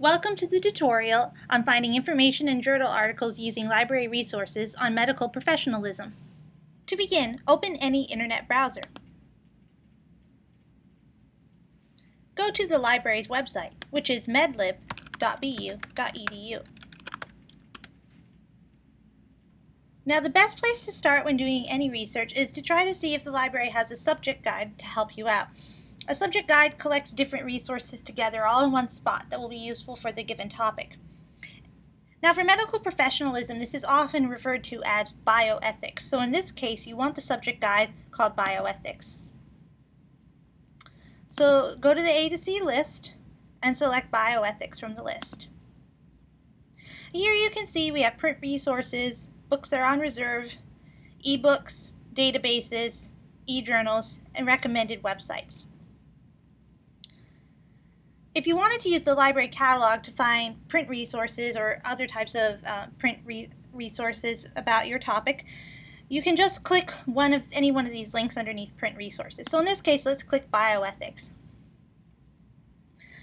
Welcome to the tutorial on finding information in journal articles using library resources on medical professionalism. To begin, open any internet browser. Go to the library's website, which is medlib.bu.edu. Now, the best place to start when doing any research is to try to see if the library has a subject guide to help you out. A subject guide collects different resources together all in one spot that will be useful for the given topic. Now, for medical professionalism, this is often referred to as bioethics. So in this case, you want the subject guide called bioethics. So go to the A to C list and select bioethics from the list. Here you can see we have print resources, books that are on reserve, ebooks, databases, e-journals, and recommended websites. If you wanted to use the library catalog to find print resources or other types of print resources about your topic, you can just click any one of these links underneath print resources. So in this case, let's click bioethics.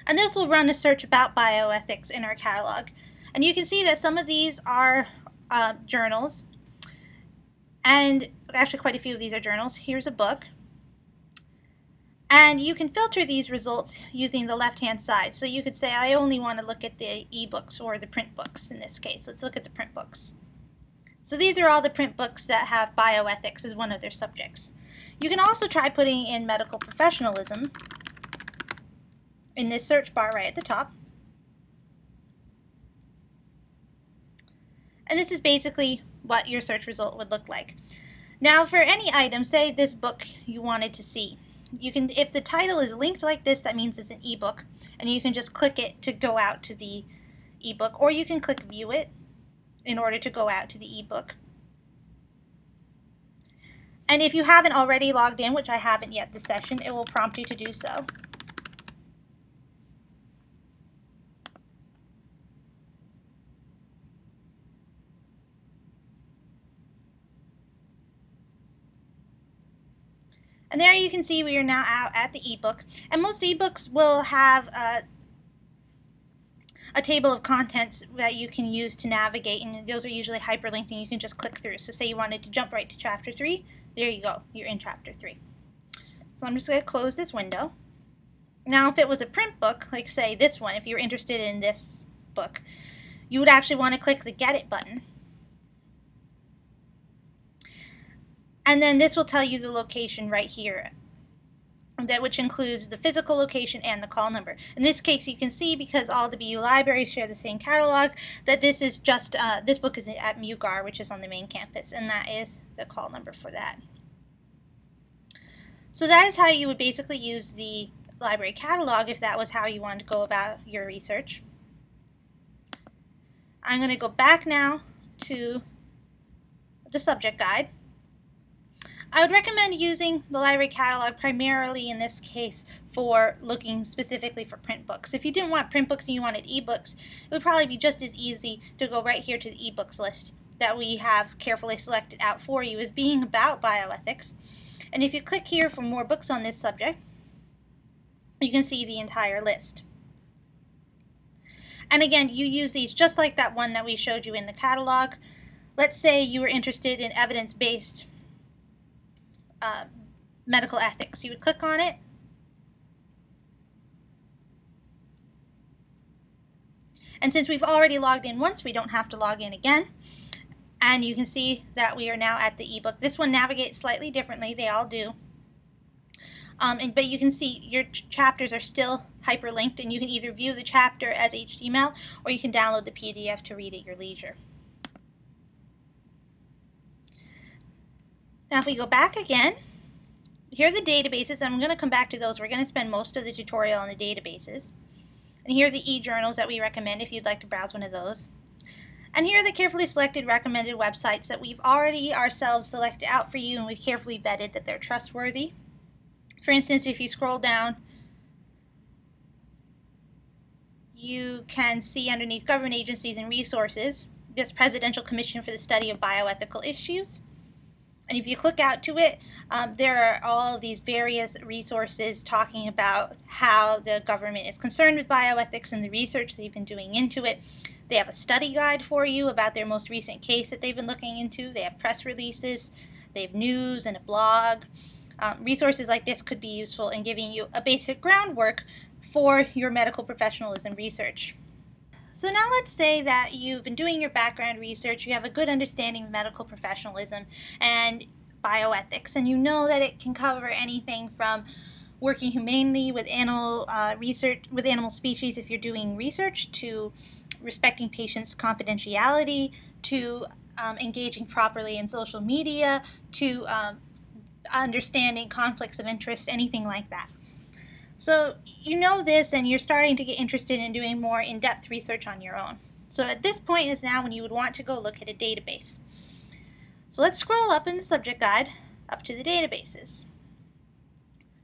And this will run a search about bioethics in our catalog. And you can see that some of these are journals, and actually quite a few of these are journals. Here's a book. And you can filter these results using the left-hand side. So you could say, I only want to look at the ebooks or the print books in this case. Let's look at the print books. So these are all the print books that have bioethics as one of their subjects. You can also try putting in medical professionalism in this search bar right at the top. And this is basically what your search result would look like. Now for any item, say this book you wanted to see. You can, if the title is linked like this, that means it's an ebook, and you can just click it to go out to the ebook, or you can click view it in order to go out to the ebook. And if you haven't already logged in, which I haven't yet this session, it will prompt you to do so. And there you can see we are now out at the ebook. And most ebooks will have a table of contents that you can use to navigate, and those are usually hyperlinked and you can just click through. So say you wanted to jump right to chapter 3, there you go, you're in chapter 3. So I'm just going to close this window. Now if it was a print book, like say this one, if you're interested in this book, you would actually want to click the Get It button. And then this will tell you the location right here, which includes the physical location and the call number. In this case, you can see, because all the BU libraries share the same catalog, that this is just this book is at MUGAR, which is on the main campus, and that is the call number for that. So that is how you would basically use the library catalog if that was how you wanted to go about your research. I'm going to go back now to the subject guide. I would recommend using the library catalog primarily in this case for looking specifically for print books. If you didn't want print books and you wanted ebooks, it would probably be just as easy to go right here to the ebooks list that we have carefully selected out for you as being about bioethics. And if you click here for more books on this subject, you can see the entire list. And again, you use these just like that one that we showed you in the catalog. Let's say you were interested in evidence-based medical ethics. You would click on it, and since we've already logged in once, we don't have to log in again. And you can see that we are now at the ebook. This one navigates slightly differently, they all do, but you can see your chapters are still hyperlinked, and you can either view the chapter as HTML or you can download the PDF to read at your leisure. Now if we go back again, here are the databases. I'm going to come back to those. We're going to spend most of the tutorial on the databases. And here are the e-journals that we recommend if you'd like to browse one of those. And here are the carefully selected recommended websites that we've already ourselves selected out for you, and we've carefully vetted that they're trustworthy. For instance, if you scroll down, you can see underneath government agencies and resources this Presidential Commission for the Study of Bioethical Issues. And if you click out to it, there are all of these various resources talking about how the government is concerned with bioethics and the research they've been doing into it. They have a study guide for you about their most recent case that they've been looking into. They have press releases, they have news and a blog. Resources like this could be useful in giving you a basic groundwork for your medical professionalism research. So now let's say that you've been doing your background research, you have a good understanding of medical professionalism and bioethics, and you know that it can cover anything from working humanely with animal research, with animal species if you're doing research, to respecting patients' confidentiality, to engaging properly in social media, to understanding conflicts of interest, anything like that. So you know this, and you're starting to get interested in doing more in-depth research on your own. So at this point is now when you would want to go look at a database. So let's scroll up in the subject guide up to the databases.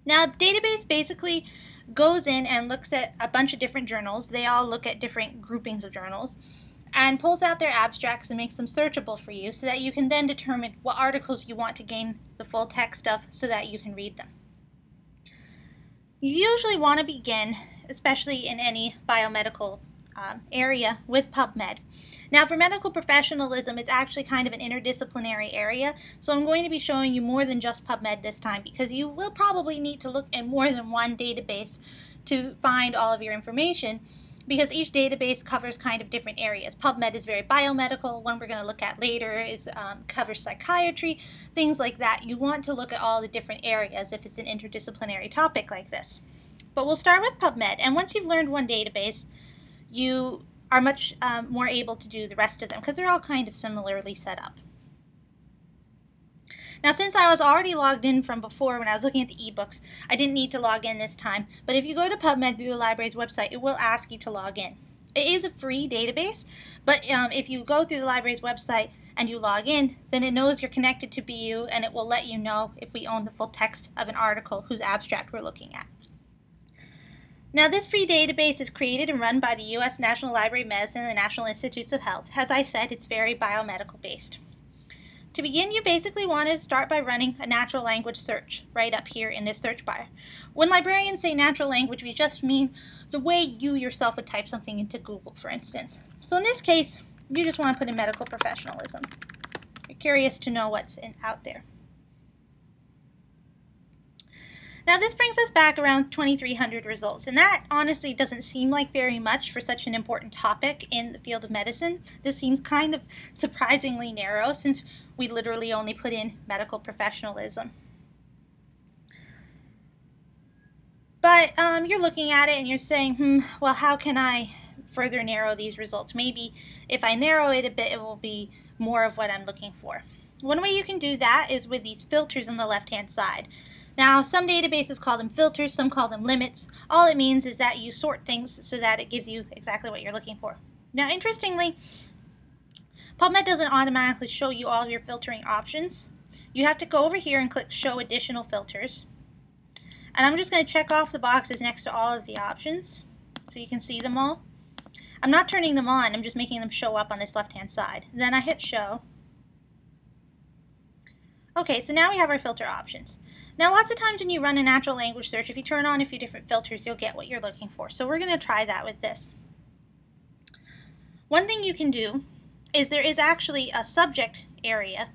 Now, a database basically goes in and looks at a bunch of different journals. They all look at different groupings of journals and pulls out their abstracts and makes them searchable for you so that you can then determine what articles you want to gain the full text of so that you can read them. You usually want to begin, especially in any biomedical area, with PubMed. Now, for medical professionalism, it's actually kind of an interdisciplinary area, so I'm going to be showing you more than just PubMed this time because you will probably need to look in more than one database to find all of your information, because each database covers kind of different areas. PubMed is very biomedical. One we're going to look at later is covers psychiatry, things like that. You want to look at all the different areas if it's an interdisciplinary topic like this. But we'll start with PubMed, and once you've learned one database, you are much more able to do the rest of them because they're all kind of similarly set up. Now, since I was already logged in from before when I was looking at the ebooks, I didn't need to log in this time. But if you go to PubMed through the library's website, it will ask you to log in. It is a free database, but if you go through the library's website and you log in, then it knows you're connected to BU, and it will let you know if we own the full text of an article whose abstract we're looking at. Now, this free database is created and run by the U.S. National Library of Medicine and the National Institutes of Health. As I said, it's very biomedical based. To begin, you basically want to start by running a natural language search right up here in this search bar. When librarians say natural language, we just mean the way you yourself would type something into Google, for instance. So in this case, you just want to put in medical professionalism. You're curious to know what's out there. Now, this brings us back around 2,300 results, and that honestly doesn't seem like very much for such an important topic in the field of medicine. This seems kind of surprisingly narrow since we literally only put in medical professionalism. But you're looking at it and you're saying, well, how can I further narrow these results? Maybe if I narrow it a bit, it will be more of what I'm looking for. One way you can do that is with these filters on the left-hand side. Now, some databases call them filters, some call them limits. All it means is that you sort things so that it gives you exactly what you're looking for. Now, interestingly, PubMed doesn't automatically show you all of your filtering options. You have to go over here and click Show Additional Filters. And I'm just going to check off the boxes next to all of the options so you can see them all. I'm not turning them on, I'm just making them show up on this left-hand side. Then I hit Show. Okay, so now we have our filter options. Now, lots of times when you run a natural language search, if you turn on a few different filters, you'll get what you're looking for. So we're going to try that with this. One thing you can do is there is actually a subject area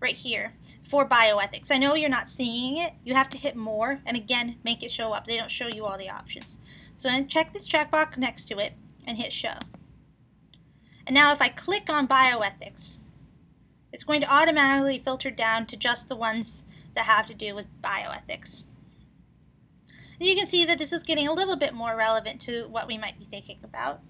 right here for bioethics. I know you're not seeing it. You have to hit More and again make it show up. They don't show you all the options. So then check this checkbox next to it and hit Show. And now if I click on bioethics, it's going to automatically filter down to just the ones that have to do with bioethics. And you can see that this is getting a little bit more relevant to what we might be thinking about.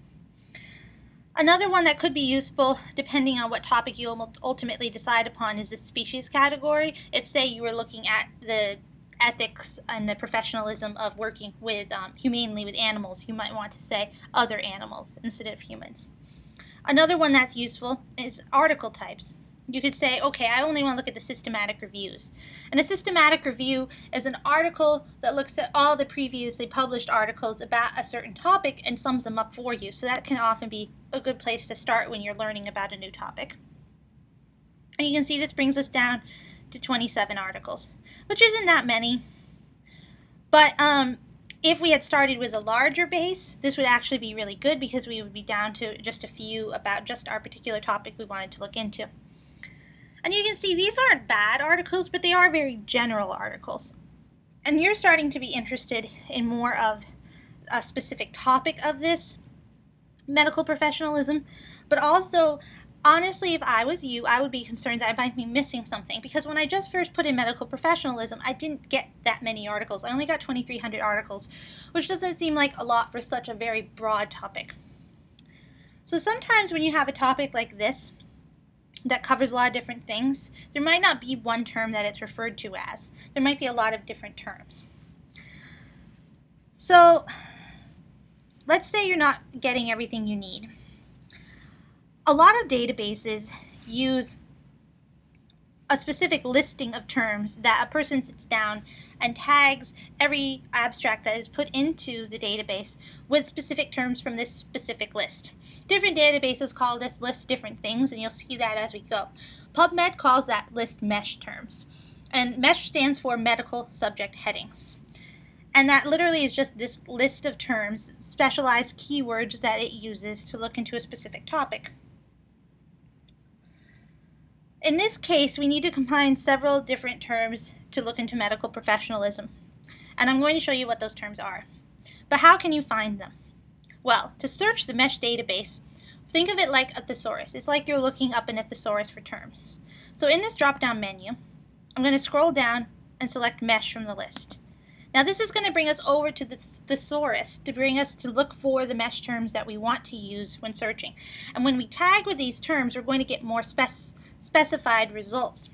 Another one that could be useful, depending on what topic you ultimately decide upon, is the species category. If, say, you were looking at the ethics and the professionalism of working with humanely with animals, you might want to say other animals instead of humans. Another one that's useful is article types. You could say, okay, I only want to look at the systematic reviews. And a systematic review is an article that looks at all the previously published articles about a certain topic and sums them up for you. So that can often be a good place to start when you're learning about a new topic. And you can see this brings us down to 27 articles, which isn't that many. But if we had started with a larger base, this would actually be really good because we would be down to just a few about just our particular topic we wanted to look into. And you can see these aren't bad articles, but they are very general articles. And you're starting to be interested in more of a specific topic of this, medical professionalism, but also, honestly, if I was you, I would be concerned that I might be missing something, because when I just first put in medical professionalism, I didn't get that many articles. I only got 2,300 articles, which doesn't seem like a lot for such a very broad topic. So sometimes when you have a topic like this that covers a lot of different things, there might not be one term that it's referred to as. There might be a lot of different terms. So let's say you're not getting everything you need. A lot of databases use a specific listing of terms that a person sits down and tags every abstract that is put into the database with specific terms from this specific list. Different databases call this list different things, and you'll see that as we go. PubMed calls that list MESH terms, and MESH stands for Medical Subject Headings. And that literally is just this list of terms, specialized keywords that it uses to look into a specific topic. In this case, we need to combine several different terms to look into medical professionalism. And I'm going to show you what those terms are. But how can you find them? Well, to search the MESH database, think of it like a thesaurus. It's like you're looking up in a thesaurus for terms. So in this drop-down menu, I'm going to scroll down and select MESH from the list. Now this is going to bring us over to the thesaurus to bring us to look for the MESH terms that we want to use when searching. And when we tag with these terms, we're going to get more specified results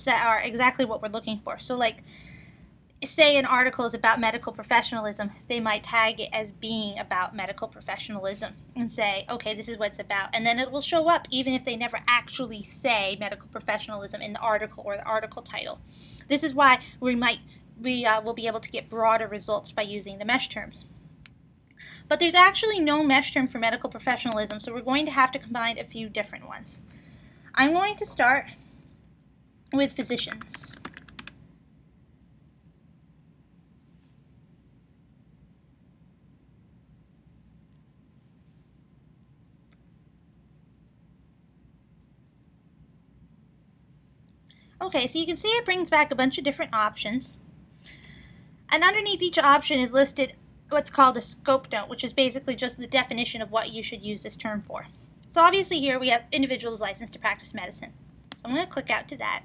that are exactly what we're looking for. So like, say an article is about medical professionalism, they might tag it as being about medical professionalism and say, okay, this is what it's about. And then it will show up even if they never actually say medical professionalism in the article or the article title. This is why we will be able to get broader results by using the MESH terms. But there's actually no MESH term for medical professionalism, so we're going to have to combine a few different ones. I'm going to start with physicians. Okay, so you can see it brings back a bunch of different options. And underneath each option is listed what's called a scope note, which is basically just the definition of what you should use this term for. So obviously here we have individuals licensed to practice medicine. So I'm going to click out to that.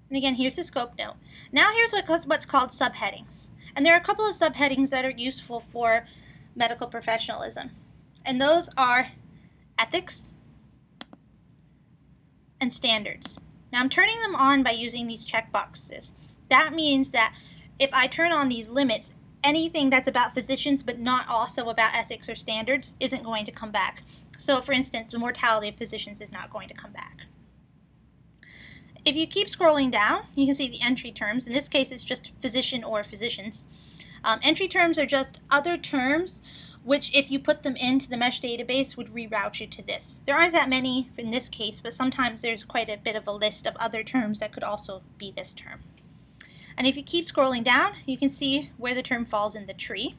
And again, here's the scope note. Now here's what's called subheadings. And there are a couple of subheadings that are useful for medical professionalism. And those are ethics and standards. Now I'm turning them on by using these checkboxes. That means that if I turn on these limits, anything that's about physicians but not also about ethics or standards isn't going to come back. So for instance, the mortality of physicians is not going to come back. If you keep scrolling down, you can see the entry terms. In this case, it's just physician or physicians. Entry terms are just other terms which, if you put them into the MESH database, would reroute you to this. There aren't that many in this case, but sometimes there's quite a bit of a list of other terms that could also be this term. And if you keep scrolling down, you can see where the term falls in the tree.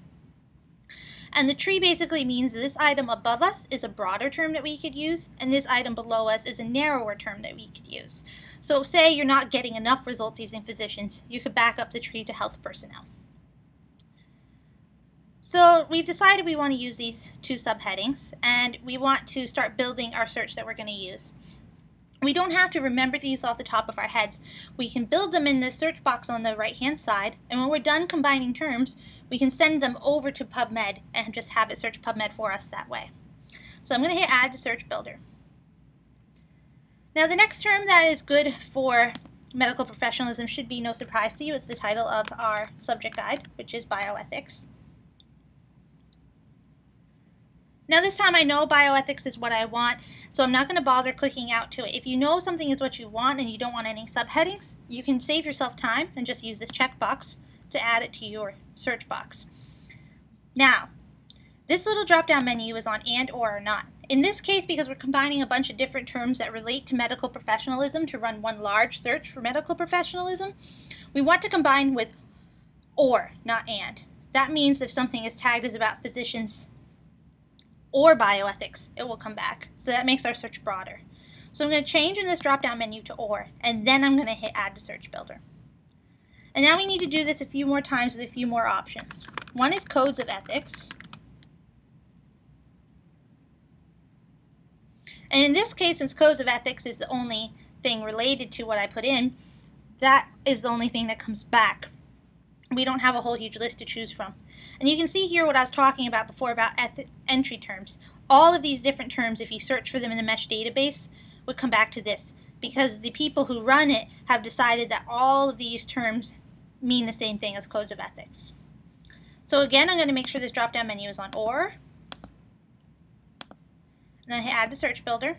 And the tree basically means this item above us is a broader term that we could use, and this item below us is a narrower term that we could use. So say you're not getting enough results using physicians, you could back up the tree to health personnel. So we've decided we want to use these two subheadings, and we want to start building our search that we're going to use. We don't have to remember these off the top of our heads. We can build them in the search box on the right-hand side, and when we're done combining terms, we can send them over to PubMed and just have it search PubMed for us that way. So I'm going to hit Add to Search Builder. Now the next term that is good for medical professionalism should be no surprise to you. It's the title of our subject guide, which is bioethics. Now this time I know bioethics is what I want, so I'm not going to bother clicking out to it. If you know something is what you want and you don't want any subheadings, you can save yourself time and just use this checkbox to add it to your search box. Now, this little drop-down menu is on and or not. In this case, because we're combining a bunch of different terms that relate to medical professionalism to run one large search for medical professionalism, we want to combine with or, not and. That means if something is tagged as about physicians or bioethics, it will come back. So that makes our search broader. So I'm going to change in this drop-down menu to or, and then I'm going to hit Add to Search Builder. And now we need to do this a few more times with a few more options. One is codes of ethics. And in this case, since codes of ethics is the only thing related to what I put in, that is the only thing that comes back. We don't have a whole huge list to choose from. And you can see here what I was talking about before about entry terms. All of these different terms, if you search for them in the MESH database, would come back to this, because the people who run it have decided that all of these terms mean the same thing as codes of ethics. So again, I'm going to make sure this drop-down menu is on or, and then hit Add to Search Builder.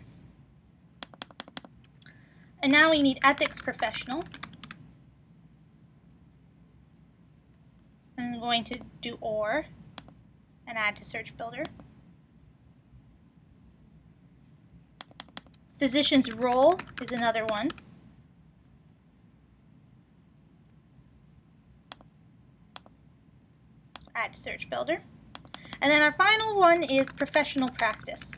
And now we need ethics professional. I'm going to do or and Add to Search Builder. Physician's role is another one. Add to Search Builder. And then our final one is professional practice.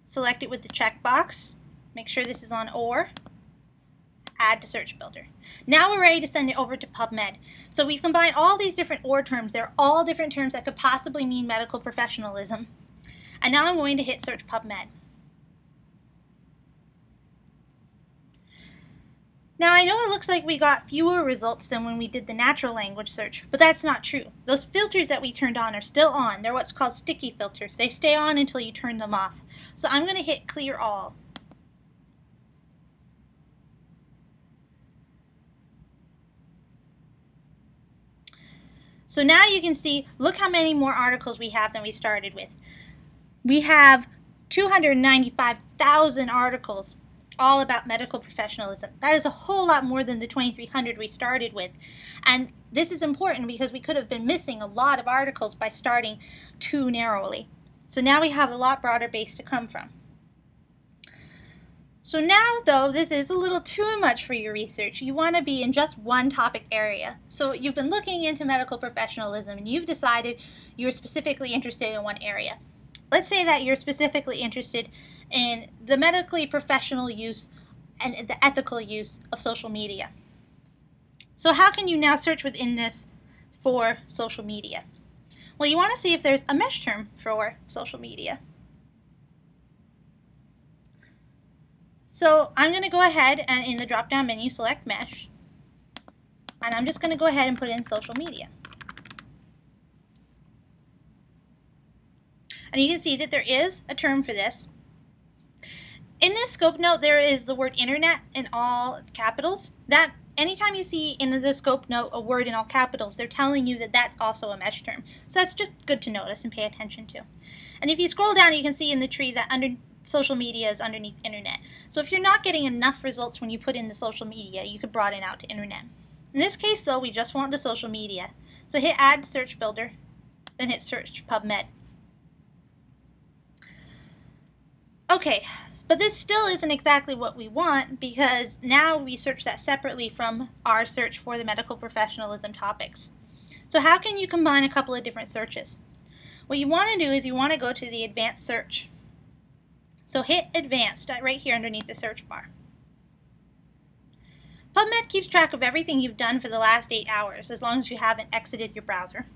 Select it with the checkbox. Make sure this is on or. Add to Search Builder. Now we're ready to send it over to PubMed. So we've combined all these different or terms. They're all different terms that could possibly mean medical professionalism. And now I'm going to hit Search PubMed. Now I know it looks like we got fewer results than when we did the natural language search, but that's not true. Those filters that we turned on are still on. They're what's called sticky filters. They stay on until you turn them off. So I'm going to hit Clear All. So now you can see, look how many more articles we have than we started with. We have 295,000 articles all about medical professionalism. That is a whole lot more than the 2,300 we started with. And this is important because we could have been missing a lot of articles by starting too narrowly. So now we have a lot broader base to come from. So now, though, this is a little too much for your research. You want to be in just one topic area. So you've been looking into medical professionalism and you've decided you're specifically interested in one area. Let's say that you're specifically interested in the medically professional use and the ethical use of social media. So how can you now search within this for social media? Well, you want to see if there's a MESH term for social media. So I'm going to go ahead and in the drop-down menu select MESH, and I'm just going to go ahead and put in social media. And you can see that there is a term for this. In this scope note, there is the word internet in all capitals. That anytime you see in the scope note a word in all capitals, they're telling you that that's also a MESH term. So that's just good to notice and pay attention to. And if you scroll down, you can see in the tree that under social media is underneath internet. So if you're not getting enough results when you put in the social media, you could broaden out to internet. In this case, though, we just want the social media. So hit Add Search Builder, then hit Search PubMed. Okay, but this still isn't exactly what we want because now we search that separately from our search for the medical professionalism topics. So how can you combine a couple of different searches? What you want to do is you want to go to the advanced search. So hit Advanced right here underneath the search bar. PubMed keeps track of everything you've done for the last 8 hours as long as you haven't exited your browser.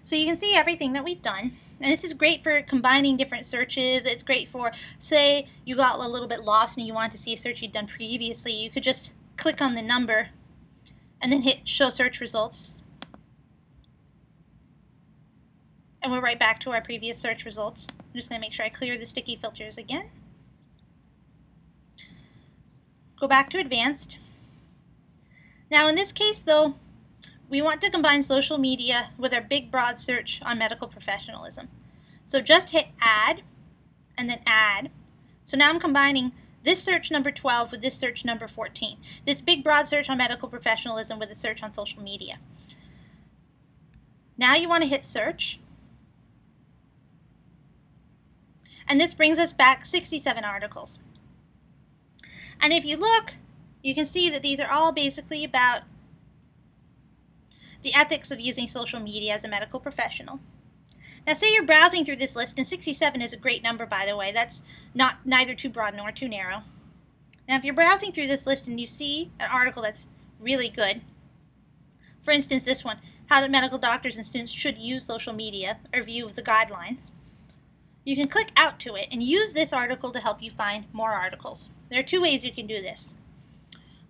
So you can see everything that we've done. And this is great for combining different searches. It's great for, say, you got a little bit lost and you wanted to see a search you'd done previously. You could just click on the number and then hit Show Search Results. And we're right back to our previous search results. I'm just going to make sure I clear the sticky filters again. Go back to Advanced. Now in this case, though, we want to combine social media with our big broad search on medical professionalism. So just hit Add and then Add. So now I'm combining this search number 12 with this search number 14. This big broad search on medical professionalism with a search on social media. Now you want to hit search. And this brings us back 67 articles. And if you look, you can see that these are all basically about the ethics of using social media as a medical professional. Now, say you're browsing through this list, and 67 is a great number, by the way. That's neither too broad nor too narrow. Now, if you're browsing through this list and you see an article that's really good, for instance, this one, How Medical Doctors and Students Should Use Social Media, a review of the guidelines, you can click out to it and use this article to help you find more articles. There are two ways you can do this.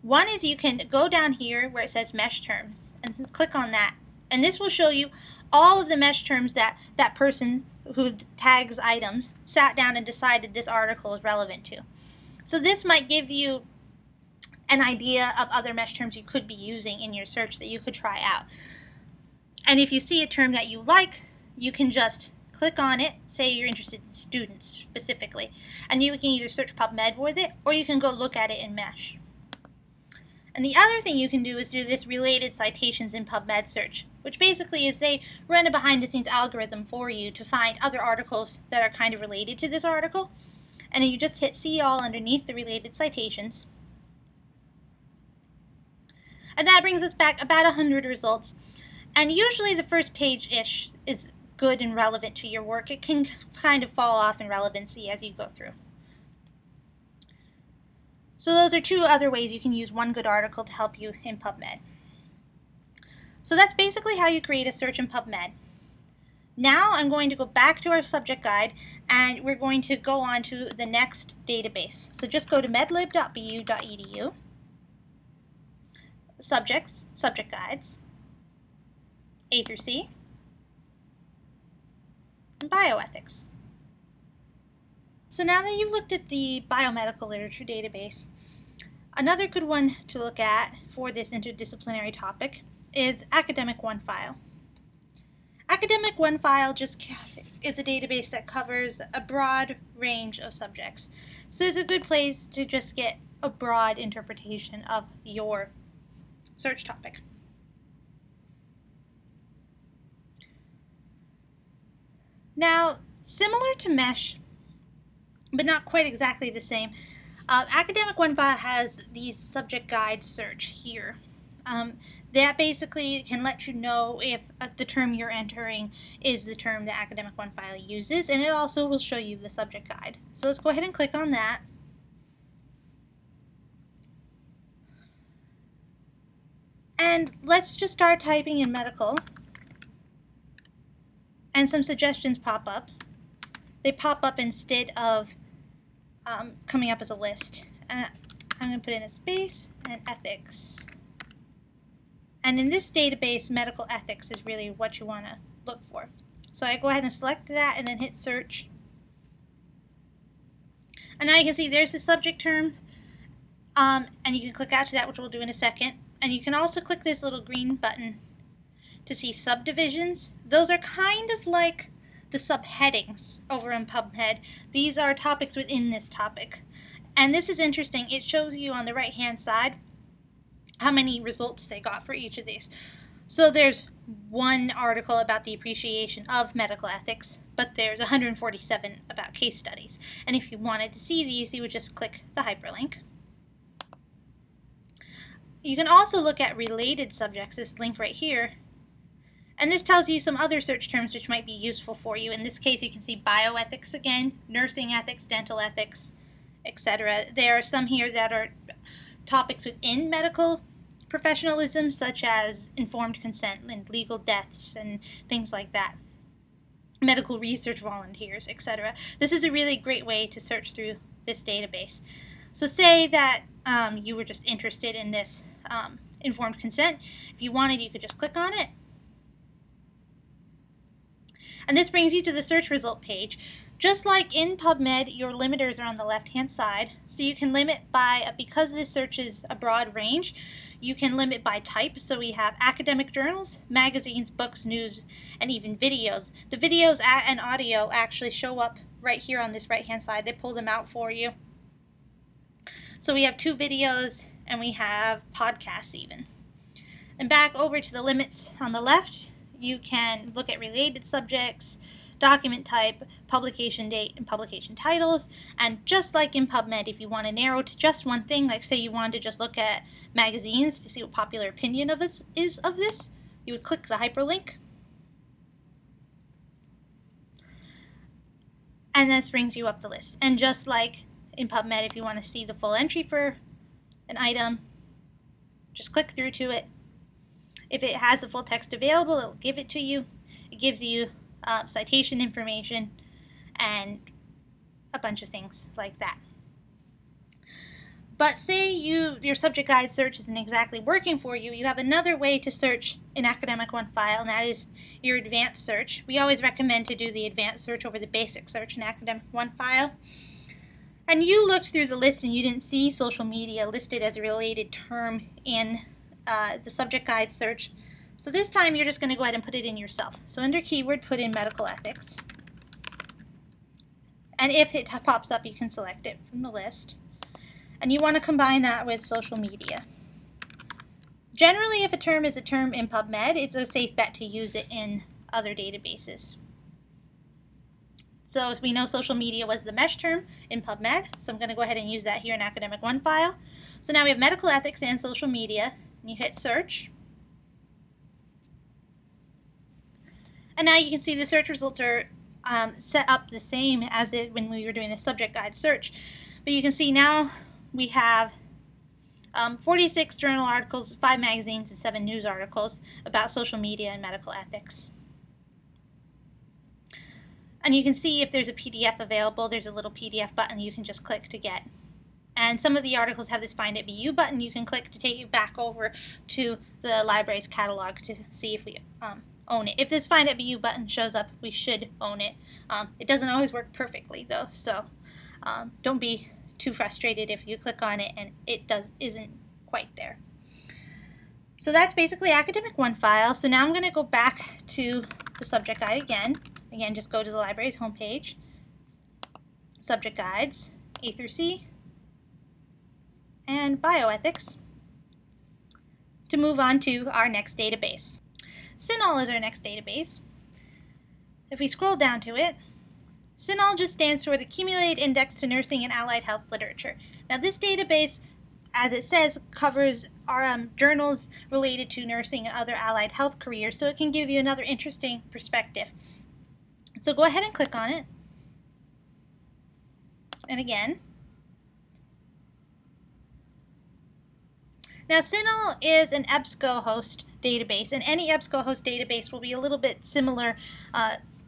One is you can go down here where it says mesh terms and click on that. And this will show you all of the mesh terms that that person who tags items sat down and decided this article is relevant to. So this might give you an idea of other mesh terms you could be using in your search that you could try out. And if you see a term that you like, you can just click on it, say you're interested in students specifically, and you can either search PubMed with it or you can go look at it in mesh. And the other thing you can do is do this related citations in PubMed search, which basically is they run a behind-the-scenes algorithm for you to find other articles that are kind of related to this article. And then you just hit See All underneath the related citations. And that brings us back about 100 results. And usually the first page-ish is good and relevant to your work. It can kind of fall off in relevancy as you go through. So those are two other ways you can use one good article to help you in PubMed. So that's basically how you create a search in PubMed. Now I'm going to go back to our subject guide and we're going to go on to the next database. So just go to medlib.bu.edu, subjects, subject guides, A through C, and bioethics. So now that you've looked at the biomedical literature database, another good one to look at for this interdisciplinary topic is Academic OneFile. Academic OneFile just is a database that covers a broad range of subjects. So it's a good place to just get a broad interpretation of your search topic. Now, similar to Mesh, but not quite exactly the same, Academic OneFile has these subject guide search here. That basically can let you know if the term you're entering is the term that Academic OneFile uses, and it also will show you the subject guide. So let's go ahead and click on that. And let's just start typing in medical, and some suggestions pop up. They pop up instead of coming up as a list. And I'm going to put in a space and ethics. And in this database, medical ethics is really what you want to look for. So I go ahead and select that and then hit search. And now you can see there's the subject term. And you can click out to that, which we'll do in a second. And you can also click this little green button to see subdivisions. Those are kind of like the subheadings over in PubMed. These are topics within this topic. And this is interesting. It shows you on the right-hand side how many results they got for each of these. So there's one article about the appreciation of medical ethics, but there's 147 about case studies. And if you wanted to see these, you would just click the hyperlink. You can also look at related subjects, this link right here. And this tells you some other search terms which might be useful for you. In this case, you can see bioethics again, nursing ethics, dental ethics, etc. There are some here that are topics within medical professionalism, such as informed consent and legal deaths and things like that. Medical research volunteers, etc. This is a really great way to search through this database. So say that you were just interested in this informed consent. If you wanted, you could just click on it. And this brings you to the search result page. Just like in PubMed, your limiters are on the left-hand side. So you can limit by, because this search is a broad range, you can limit by type. So we have academic journals, magazines, books, news, and even videos. The videos and audio actually show up right here on this right-hand side. They pull them out for you. So we have 2 videos, and we have podcasts even. And back over to the limits on the left, you can look at related subjects, document type, publication date, and publication titles. And just like in PubMed, if you want to narrow to just one thing, like say you wanted to just look at magazines to see what popular opinion of this is of this, you would click the hyperlink. And this brings you up the list. And just like in PubMed, if you want to see the full entry for an item, just click through to it. If it has the full text available, it will give it to you. It gives you citation information and a bunch of things like that. But say your subject guide search isn't exactly working for you, you have another way to search in Academic OneFile, and that is your advanced search. We always recommend to do the advanced search over the basic search in Academic OneFile. And you looked through the list and you didn't see social media listed as a related term in the subject guide search. So this time you're just going to go ahead and put it in yourself. So under keyword, put in medical ethics. And if it pops up, you can select it from the list. And you want to combine that with social media. Generally, if a term is a term in PubMed, it's a safe bet to use it in other databases. So we know social media was the mesh term in PubMed, so I'm going to go ahead and use that here in Academic OneFile. So now we have medical ethics and social media, and you hit search. And now you can see the search results are set up the same as when we were doing a subject guide search. But you can see now we have 46 journal articles, 5 magazines, and 7 news articles about social media and medical ethics. And you can see if there's a PDF available, there's a little PDF button you can just click to get. And some of the articles have this Find at BU button you can click to take you back over to the library's catalog to see if we own it. If this Find at BU button shows up, we should own it. It doesn't always work perfectly though, so don't be too frustrated if you click on it and it isn't quite there. So that's basically Academic OneFile. So now I'm going to go back to the subject guide again. Again, just go to the library's homepage, subject guides, A through C, and bioethics, to move on to our next database. CINAHL is our next database. If we scroll down to it, CINAHL just stands for the Accumulated Index to Nursing and Allied Health Literature. Now this database, as it says, covers our journals related to nursing and other allied health careers, so it can give you another interesting perspective. So go ahead and click on it. And again. Now CINAHL is an EBSCOhost database, and any EBSCOhost database will be a little bit similar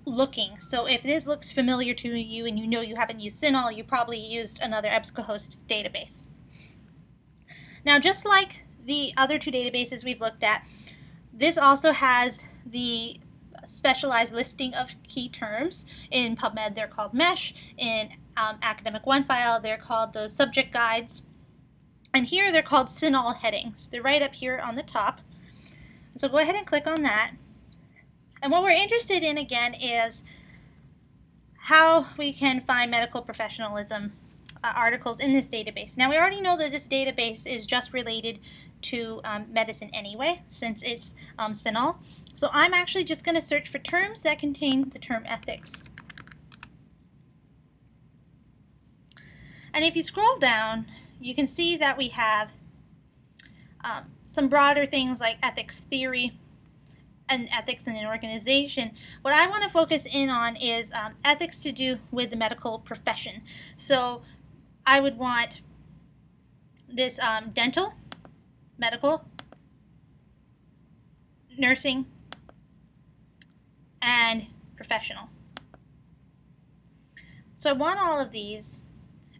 looking. So if this looks familiar to you and you know you haven't used CINAHL, you probably used another EBSCOhost database. Now just like the other two databases we've looked at, this also has the specialized listing of key terms. In PubMed they're called MESH, in Academic OneFile they're called those subject guides, and here they're called CINAHL headings. They're right up here on the top. So go ahead and click on that. And what we're interested in again is how we can find medical professionalism articles in this database. Now we already know that this database is just related to medicine anyway, since it's CINAHL. So I'm actually just going to search for terms that contain the term ethics. And if you scroll down, you can see that we have some broader things like ethics theory and ethics in an organization. What I want to focus in on is ethics to do with the medical profession. So I would want this dental, medical, nursing, and professional. So I want all of these,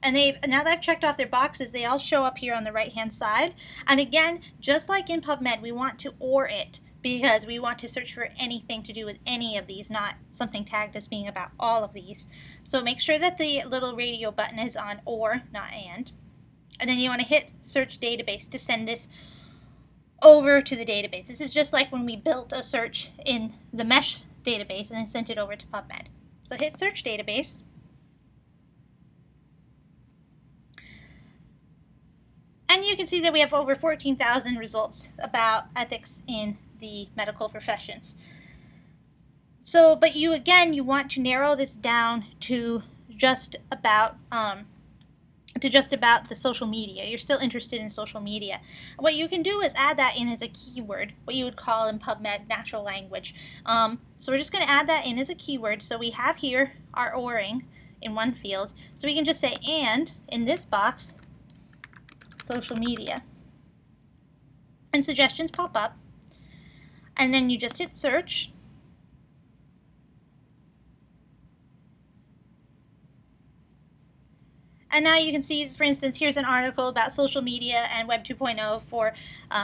and now that I've checked off their boxes, they all show up here on the right hand side. And again, just like in PubMed, we want to OR it, because we want to search for anything to do with any of these, not something tagged as being about all of these. So make sure that the little radio button is on OR, not AND. And then you want to hit search database to send this over to the database. This is just like when we built a search in the MESH database and then sent it over to PubMed. So hit search database. And you can see that we have over 14,000 results about ethics in the medical professions. So, but you want to narrow this down to just about the social media. You're still interested in social media. What you can do is add that in as a keyword, what you would call in PubMed natural language. So we're just going to add that in as a keyword. So we have here our ORing in one field. So we can just say and in this box, social media. And suggestions pop up. And then you just hit search. And now you can see, for instance, here's an article about social media and Web 2.0 for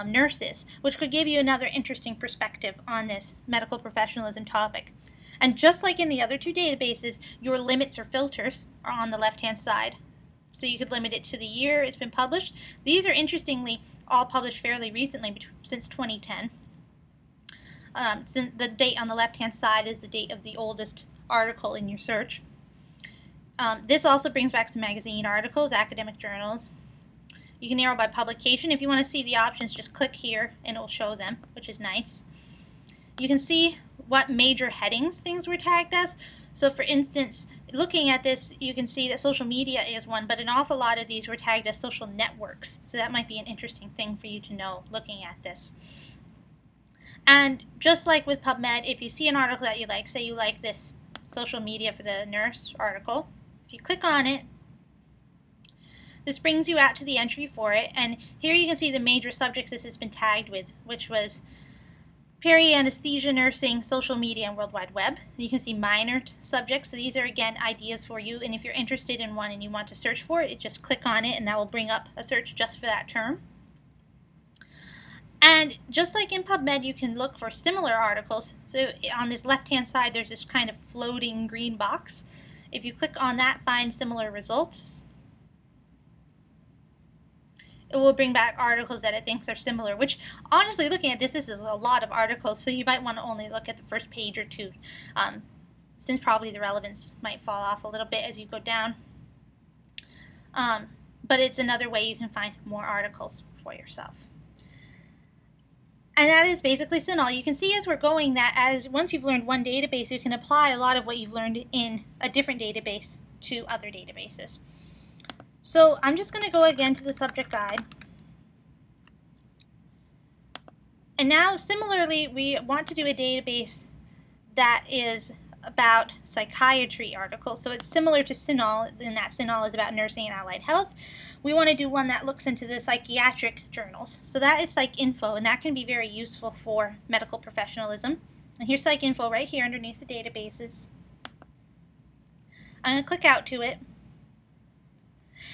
nurses, which could give you another interesting perspective on this medical professionalism topic. And just like in the other two databases, your limits or filters are on the left-hand side. So you could limit it to the year it's been published. These are, interestingly, all published fairly recently, since 2010. The date on the left-hand side is the date of the oldest article in your search. This also brings back some magazine articles, academic journals. You can narrow by publication. If you want to see the options, just click here and it will show them, which is nice. You can see what major headings things were tagged as. So for instance, looking at this, you can see that social media is one, but an awful lot of these were tagged as social networks. So that might be an interesting thing for you to know looking at this. And just like with PubMed, if you see an article that you like, say you like this social media for the nurse article, if you click on it, this brings you out to the entry for it, and here you can see the major subjects this has been tagged with, which was peri-anesthesia nursing, social media, and World Wide Web. You can see minor subjects, so these are again ideas for you, and if you're interested in one and you want to search for it, just click on it and that will bring up a search just for that term. And just like in PubMed, you can look for similar articles. So on this left-hand side, there's this kind of floating green box. If you click on that, find similar results, it will bring back articles that it thinks are similar, which honestly, looking at this is a lot of articles, so you might want to only look at the first page or two, since probably the relevance might fall off a little bit as you go down. But it's another way you can find more articles for yourself. And that is basically CINAHL. You can see as we're going that once you've learned one database, you can apply a lot of what you've learned in a different database to other databases. So I'm just going to go again to the subject guide. And now similarly, we want to do a database that is about psychiatry articles. So it's similar to CINAHL in that CINAHL is about nursing and allied health. We want to do one that looks into the psychiatric journals. So that is PsycInfo, and that can be very useful for medical professionalism. And here's PsycInfo right here underneath the databases. I'm going to click out to it.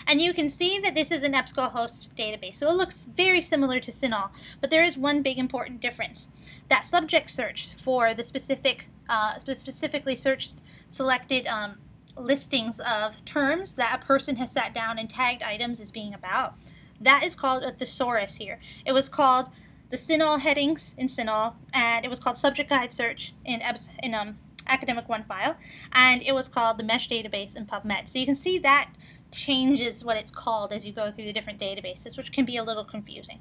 And you can see that this is an EBSCOhost database. So it looks very similar to CINAHL, but there is one big important difference. That subject search for the specifically selected listings of terms that a person has sat down and tagged items as being about, that is called a thesaurus here. It was called the CINAHL headings in CINAHL, and it was called subject guide search in Academic One File, and it was called the mesh database in PubMed. So you can see that changes what it's called as you go through the different databases, which can be a little confusing.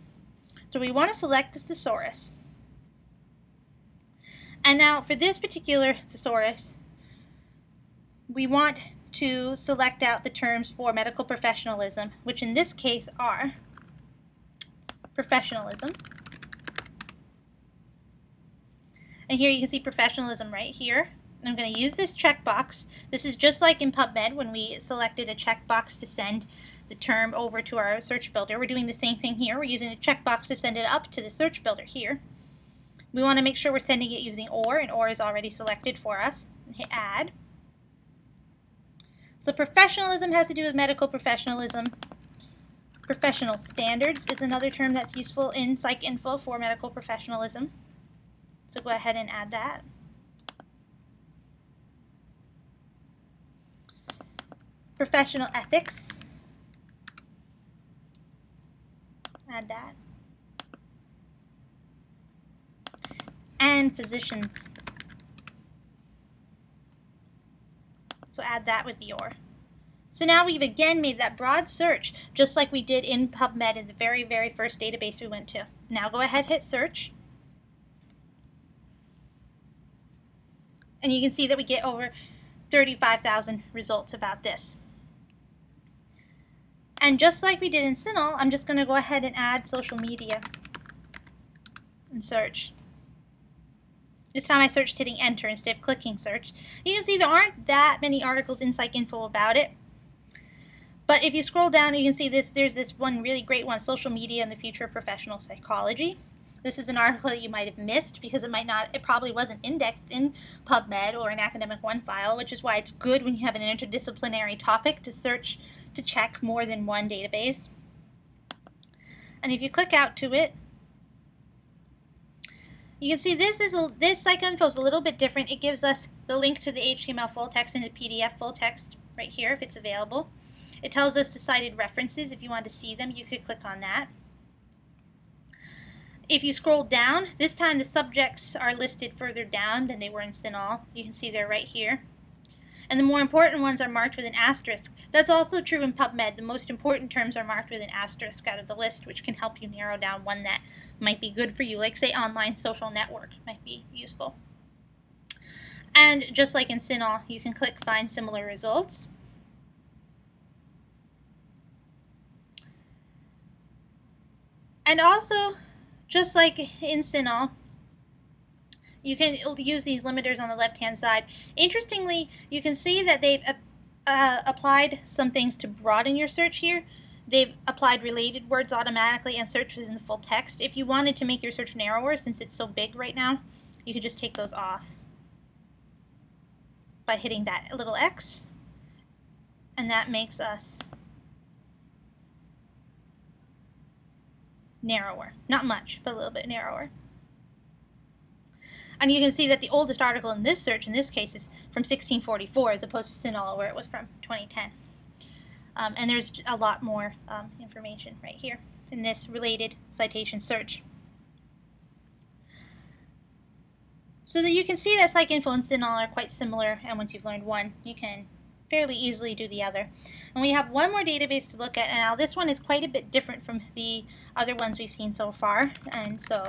So we want to select the thesaurus. And now for this particular thesaurus, we want to select out the terms for medical professionalism, which in this case are professionalism. And here you can see professionalism right here. I'm going to use this checkbox. This is just like in PubMed when we selected a checkbox to send the term over to our search builder. We're doing the same thing here. We're using a checkbox to send it up to the search builder here. We want to make sure we're sending it using OR, and OR is already selected for us. And hit add. So professionalism has to do with medical professionalism. Professional standards is another term that's useful in PsycInfo for medical professionalism. So go ahead and add that. Professional ethics. Add that. And physicians. So add that with your. So now we've again made that broad search, just like we did in PubMed in the very, very first database we went to. Now go ahead, hit search. And you can see that we get over 35,000 results about this. And just like we did in CINAHL, I'm just going to go ahead and add social media and search. This time I searched hitting enter instead of clicking search. You can see there aren't that many articles in PsycInfo about it. But if you scroll down, you can see there's this one really great one, Social Media and the Future of Professional Psychology. This is an article that you might have missed because it probably wasn't indexed in PubMed or an Academic One file, which is why it's good when you have an interdisciplinary topic to search to check more than one database. And if you click out to it, you can see this PsycInfo is a little bit different. It gives us the link to the HTML full text and the PDF full text right here if it's available. It tells us the cited references. If you want to see them, you could click on that. If you scroll down, this time the subjects are listed further down than they were in CINAHL. You can see they're right here. And the more important ones are marked with an asterisk. That's also true in PubMed. The most important terms are marked with an asterisk out of the list, which can help you narrow down one that might be good for you, like say online social network might be useful. And just like in CINAHL, you can click find similar results. And also, just like in CINAHL, you can use these limiters on the left-hand side. Interestingly, you can see that they've applied some things to broaden your search here. They've applied related words automatically and search within the full text. If you wanted to make your search narrower, since it's so big right now, you could just take those off by hitting that little X, and that makes us narrower. Not much, but a little bit narrower. And you can see that the oldest article in this search, in this case, is from 1644 as opposed to CINAHL, where it was from 2010. And there's a lot more information right here in this related citation search. So that you can see that PsycInfo and CINAHL are quite similar, and once you've learned one, you can fairly easily do the other. And we have one more database to look at, and now this one is quite a bit different from the other ones we've seen so far, and so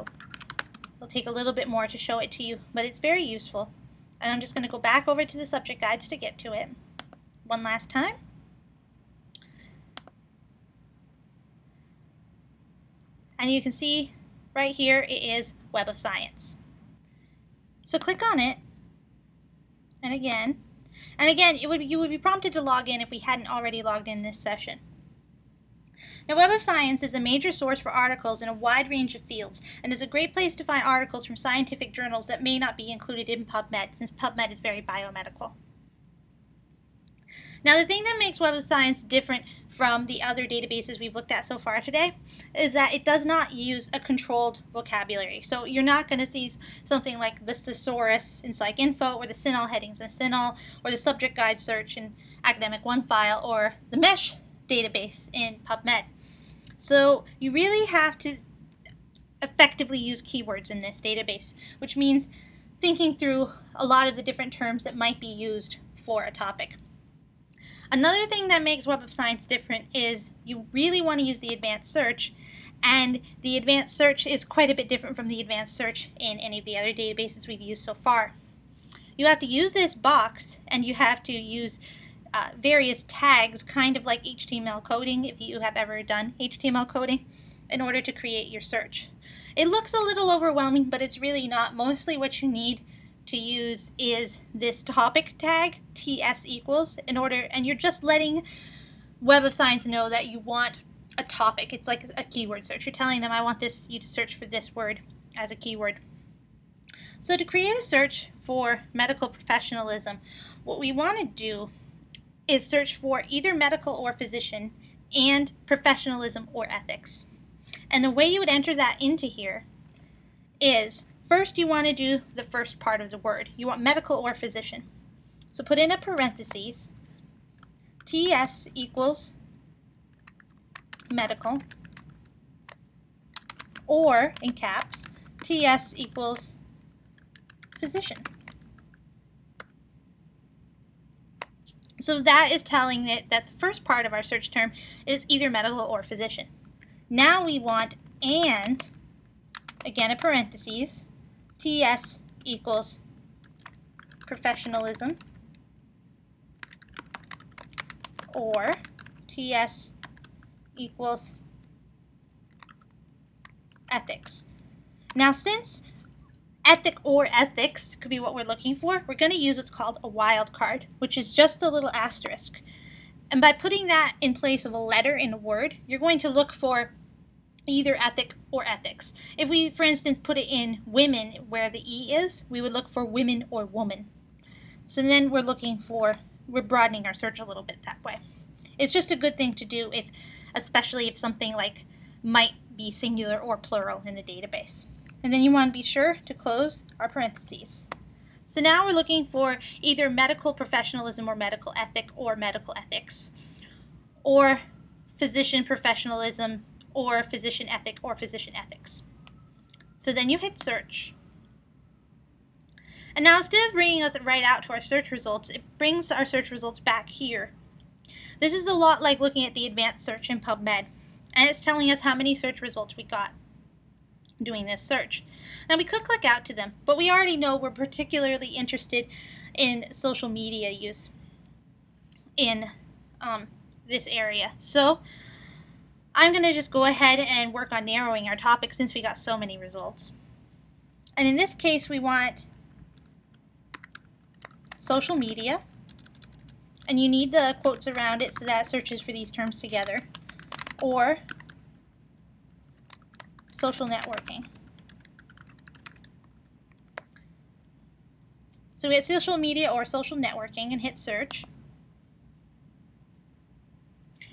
it'll take a little bit more to show it to you, but it's very useful. And I'm just going to go back over to the subject guides to get to it one last time. And you can see right here it is Web of Science. So click on it, and again, you would be prompted to log in if we hadn't already logged in this session. Now, Web of Science is a major source for articles in a wide range of fields, and is a great place to find articles from scientific journals that may not be included in PubMed, since PubMed is very biomedical. Now, the thing that makes Web of Science different from the other databases we've looked at so far today is that it does not use a controlled vocabulary. So you're not going to see something like the thesaurus in PsycInfo, or the CINAHL headings in CINAHL, or the subject guide search in Academic One file, or the MESH database in PubMed. So you really have to effectively use keywords in this database, which means thinking through a lot of the different terms that might be used for a topic. Another thing that makes Web of Science different is you really want to use the advanced search, and the advanced search is quite a bit different from the advanced search in any of the other databases we've used so far. You have to use this box, and you have to use various tags, kind of like HTML coding, if you have ever done HTML coding, in order to create your search. It looks a little overwhelming, but it's really not. Mostly what you need to use is this topic tag, TS equals, and you're just letting Web of Science know that you want a topic. It's like a keyword search. You're telling them, I want you to search for this word as a keyword. So to create a search for medical professionalism, what we want to do is search for either medical or physician and professionalism or ethics. And the way you would enter that into here is, first you want to do the first part of the word. You want medical or physician. So put in a parentheses, TS equals medical, or in caps, TS equals physician. So that is telling it that the first part of our search term is either medical or physician. Now we want and, again a parentheses, TS equals Professionalism, or TS equals ethics. Now, since ethic or ethics could be what we're looking for, we're going to use what's called a wildcard, which is just a little asterisk. And by putting that in place of a letter in a word, you're going to look for either ethic or ethics. If we, for instance, put it in women where the E is, we would look for women or woman. So then we're broadening our search a little bit that way. It's just a good thing to do, especially if something like might be singular or plural in the database. And then you want to be sure to close our parentheses. So now we're looking for either medical professionalism or medical ethic or medical ethics, or physician professionalism or physician ethic or physician ethics. So then you hit search. And now instead of bringing us right out to our search results, it brings our search results back here. This is a lot like looking at the advanced search in PubMed, and it's telling us how many search results we got doing this search. Now we could click out to them, but we already know we're particularly interested in social media use in this area. So I'm going to just go ahead and work on narrowing our topic since we got so many results. And in this case, we want social media, and you need the quotes around it so that searches for these terms together, or social networking. So we hit social media or social networking and hit search.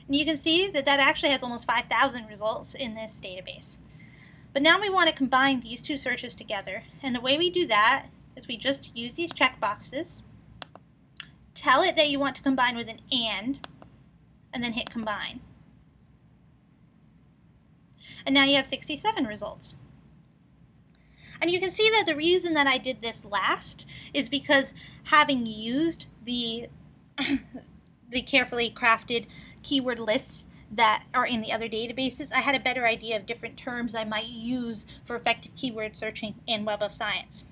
And you can see that that actually has almost 5,000 results in this database. But now we want to combine these two searches together. And the way we do that is we just use these checkboxes, tell it that you want to combine with an and then hit combine. And now you have 67 results. And you can see that the reason that I did this last is because having used the carefully crafted keyword lists that are in the other databases, I had a better idea of different terms I might use for effective keyword searching in Web of Science.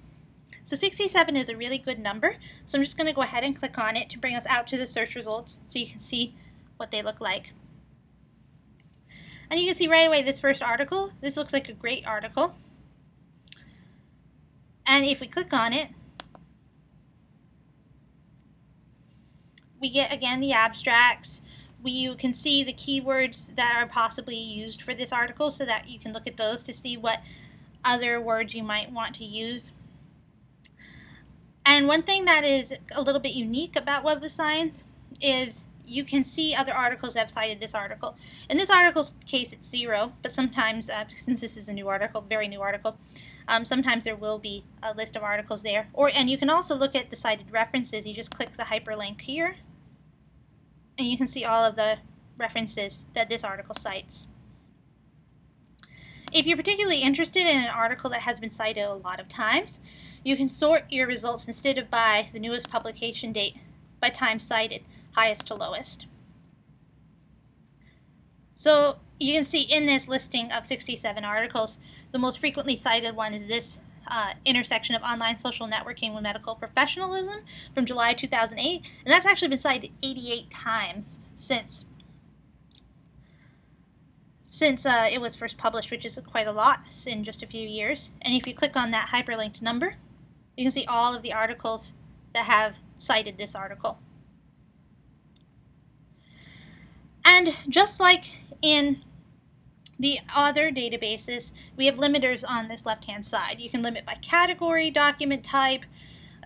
So 67 is a really good number, so I'm just going to go ahead and click on it to bring us out to the search results so you can see what they look like. And you can see right away this first article, this looks like a great article. And if we click on it, we get again the abstracts. You can see the keywords that are possibly used for this article so that you can look at those to see what other words you might want to use. And one thing that is a little bit unique about Web of Science is you can see other articles that have cited this article. In this article's case, it's 0, but sometimes, since this is a new article, very new article, sometimes there will be a list of articles there. And you can also look at the cited references. You just click the hyperlink here, and you can see all of the references that this article cites. If you're particularly interested in an article that has been cited a lot of times, you can sort your results instead of by the newest publication date, by time cited, highest to lowest. So you can see in this listing of 67 articles, the most frequently cited one is this intersection of online social networking with medical professionalism from July 2008, and that's actually been cited 88 times since it was first published, which is quite a lot in just a few years. And if you click on that hyperlinked number, you can see all of the articles that have cited this article. And just like in the other databases, we have limiters on this left-hand side. You can limit by category, document type,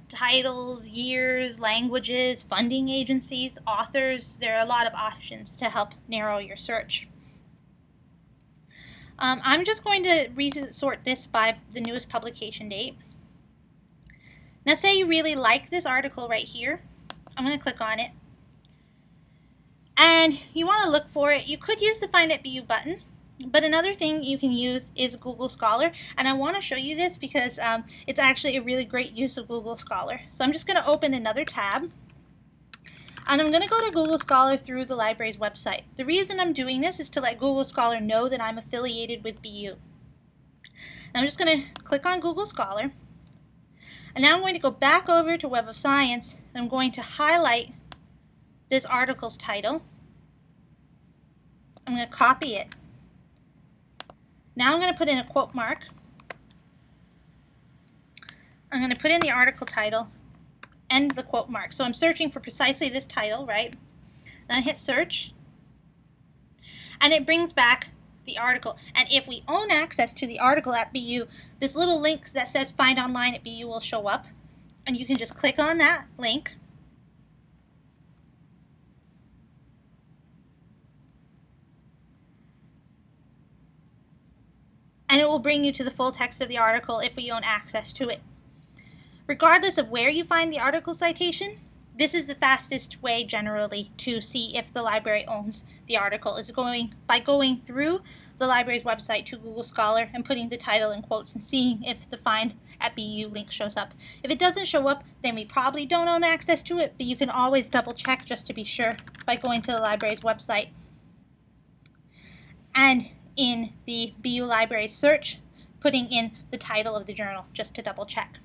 titles, years, languages, funding agencies, authors. There are a lot of options to help narrow your search. I'm just going to resort this by the newest publication date. Now say you really like this article right here. I'm going to click on it. And you want to look for it. You could use the Find at BU button, but another thing you can use is Google Scholar. And I want to show you this because it's actually a really great use of Google Scholar. So I'm just going to open another tab. And I'm going to go to Google Scholar through the library's website. The reason I'm doing this is to let Google Scholar know that I'm affiliated with BU. And I'm just going to click on Google Scholar. And now I'm going to go back over to Web of Science, and I'm going to highlight this article's title. I'm going to copy it. Now I'm going to put in a quote mark. I'm going to put in the article title and the quote mark. So I'm searching for precisely this title, right? Then I hit search, and it brings back the article. And if we own access to the article at BU, this little link that says Find Online at BU will show up, and you can just click on that link. And it will bring you to the full text of the article if we own access to it. Regardless of where you find the article citation, this is the fastest way generally to see if the library owns the article, is by going through the library's website to Google Scholar and putting the title in quotes and seeing if the Find at BU link shows up. If it doesn't show up, then we probably don't own access to it, but you can always double check just to be sure by going to the library's website. And in the BU Library search, putting in the title of the journal just to double check.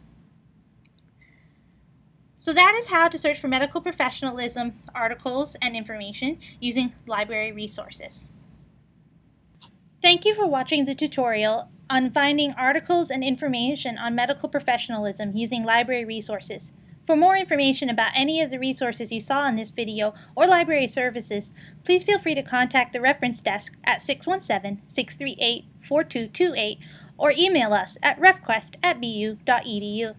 So that is how to search for medical professionalism articles and information using library resources. Thank you for watching the tutorial on finding articles and information on medical professionalism using library resources. For more information about any of the resources you saw in this video or library services, please feel free to contact the reference desk at 617-638-4228 or email us at refquest@bu.edu.